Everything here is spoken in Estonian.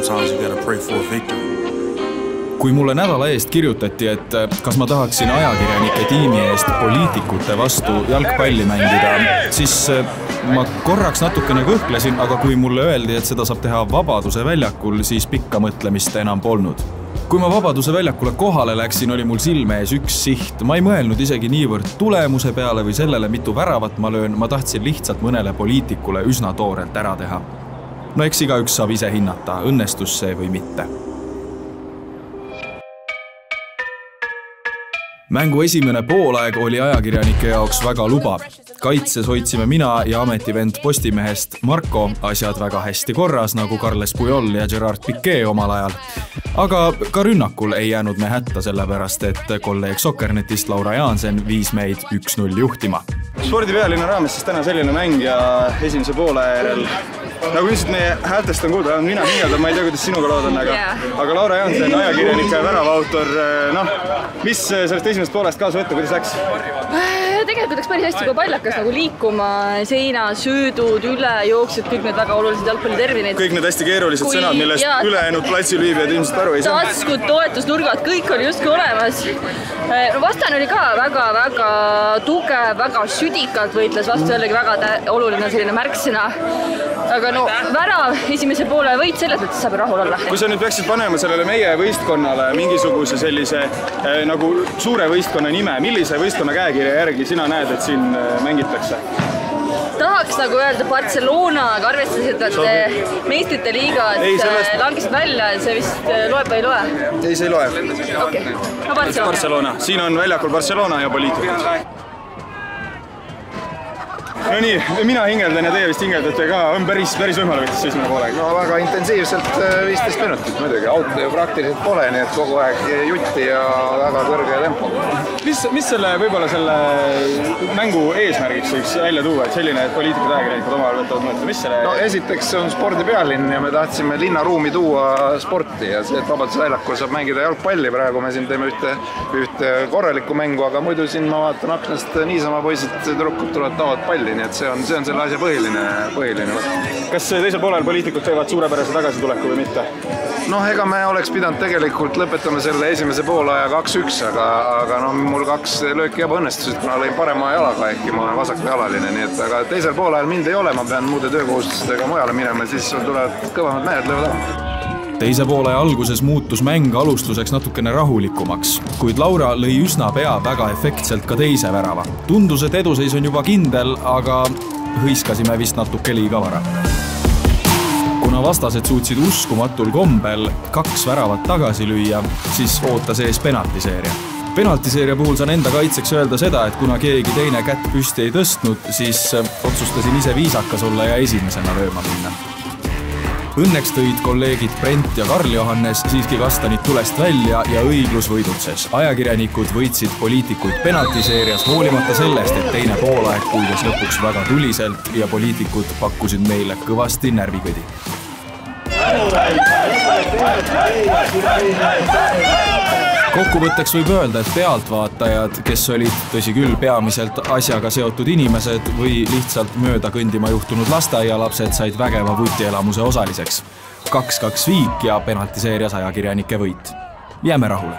sometimes you gotta pray for a victory. Kui mulle nädala eest kirjutati, et kas ma tahaksin ajakirjanike tiimi eest poliitikute vastu jalgpalli mängida, siis ma korraks natukene kõhklesin, aga kui mulle öeldi, et seda saab teha Vabaduse väljakul, siis pikka mõtlemist enam polnud. Kui ma Vabaduse väljakule kohale läksin, oli mul silme ees üks siht. Ma ei mõelnud isegi niivõrd tulemuse peale või sellele, mitu väravat ma löön. Ma tahtsin lihtsalt mõnele poliitikule üsna toorelt ära teha. No eks igaüks saab ise hinnata, õnnestus see või mitte. Mängu esimene poolaeg oli ajakirjanike jaoks väga lubav. Kaitses hoidsime mina ja ametivend Postimehest Marko asjad väga hästi korras, nagu Carles Puyol ja Gerard Piqué omal ajal. Aga ka rünnakul ei jäänud me hätta sellepärast, et kolleeg Sokkernetist Laura Jaansen viis meid 1-0 juhtima. Spordipealinna raames siis täna selline mäng ja esimese poole järel. Nagu üldiselt meie häältest on kuulda, mina hingeldan, ma ei tea, kuidas sinuga lood on, aga Laura Jaansen, ajakirjanike väravaautor, mis sellest esimesest poolest kaasa võtta, kuidas läks? Tegelikult läks päris hästi, kui pallakas nagu liikuma, seina, söödud, üle, jooksud, kõik need väga olulised jalgpalliterminid. Kõik need hästi keerulised sõnad, millest ülejäänud platsil viibijad ilmselt aru ei saa. Taskud, toetusnurgad, kõik oli justkui olemas. Vastan oli ka väga tugev, väga südikalt võitles vastu, jällegi väga oluline selline märksõna. Aga no värav esimese poole võit selles mõttes saab rahul olla. Kui sa nüüd peaksid panema sellele meie võistkonnale mingisuguse sellise nagu suure võistkonna nime, millise võistkonna käekirja järgi sina näed, et siin mängitakse? Tahaks nagu öelda Barcelona, aga arvestades, et meistrite liigad langesid välja, see vist loeb või ei loe? Ei, see ei loe. Okei, no Barcelona. Siin on väljakul Barcelona ja poliitikud. No nii, mina hingeldan ja teie vist hingeldate ka, on päris võimalu võttes esimene poolega. No väga intensiivselt 15 minutit muidugi, auto ju praktiliselt pole, nii et kogu aeg jutti ja väga kõrge tempo. Mis võib-olla selle mängu eesmärgiks võiks välja tuua, et selline, et poliitikud ajakirjanikud omavahel võtavad mõelda, mis selle... No esiteks on spordipealinn ja me tahtsime linnaruumi tuua sporti ja see, et Vabaduse väljakul saab mängida jalgpalli, praegu me siin teeme ühte korralikku mängu, aga muidu siin ma vaatan aknast niisama poisid, tüdrukud tulevad taavad palli. Nii et see on selle asja põhiline. Kas teisel poolel poliitikud teevad suurepärase tagasituleku või mitte? Noh, ega me oleks pidanud tegelikult lõpetama selle esimese poolaja 2-1, aga mul 2 lööki juba õnnestusid, kuna lõin parema jalaga, ehkki ma olen vasakujalaline, nii et aga teisel poolajal mind ei ole, ma pean muude töökohustustega mujale minema, siis tulevad kõvemad mehed löövad ära. Teise poole alguses muutus mäng alustuseks natukene rahulikumaks, kuid Laura lõi üsna pea väga efektselt ka teise värava. Tundus, et eduseis on juba kindel, aga hõiskasime vist natuke liiga vara. Kuna vastased suutsid uskumatul kombel 2 väravat tagasi lüüa, siis ootas ees penaltiseeria. Penaltiseeria puhul saan enda kaitseks öelda seda, et kuna keegi teine kätt püsti ei tõstnud, siis otsustasin ise viisakas olla ja esimesena lööma minna. Õnneks tõid kolleegid Brent ja Karl Johannes siiski kastanid tulest välja ja õiglus võidutses. Ajakirjanikud võitsid poliitikuid penaltiseerias hoolimata sellest, et teine poolaeg kulges lõpuks väga tuliselt ja poliitikud pakkusid meile kõvasti närvikõdi. Kokkuvõtteks võib öelda, et pealtvaatajad, kes olid tõsi küll peamiselt asjaga seotud inimesed või lihtsalt mööda kõndima juhtunud lasteaialapsed, said vägeva vutielamuse osaliseks. 2-2 viik ja penaltiseerias ajakirjanike võit. Jääme rahule.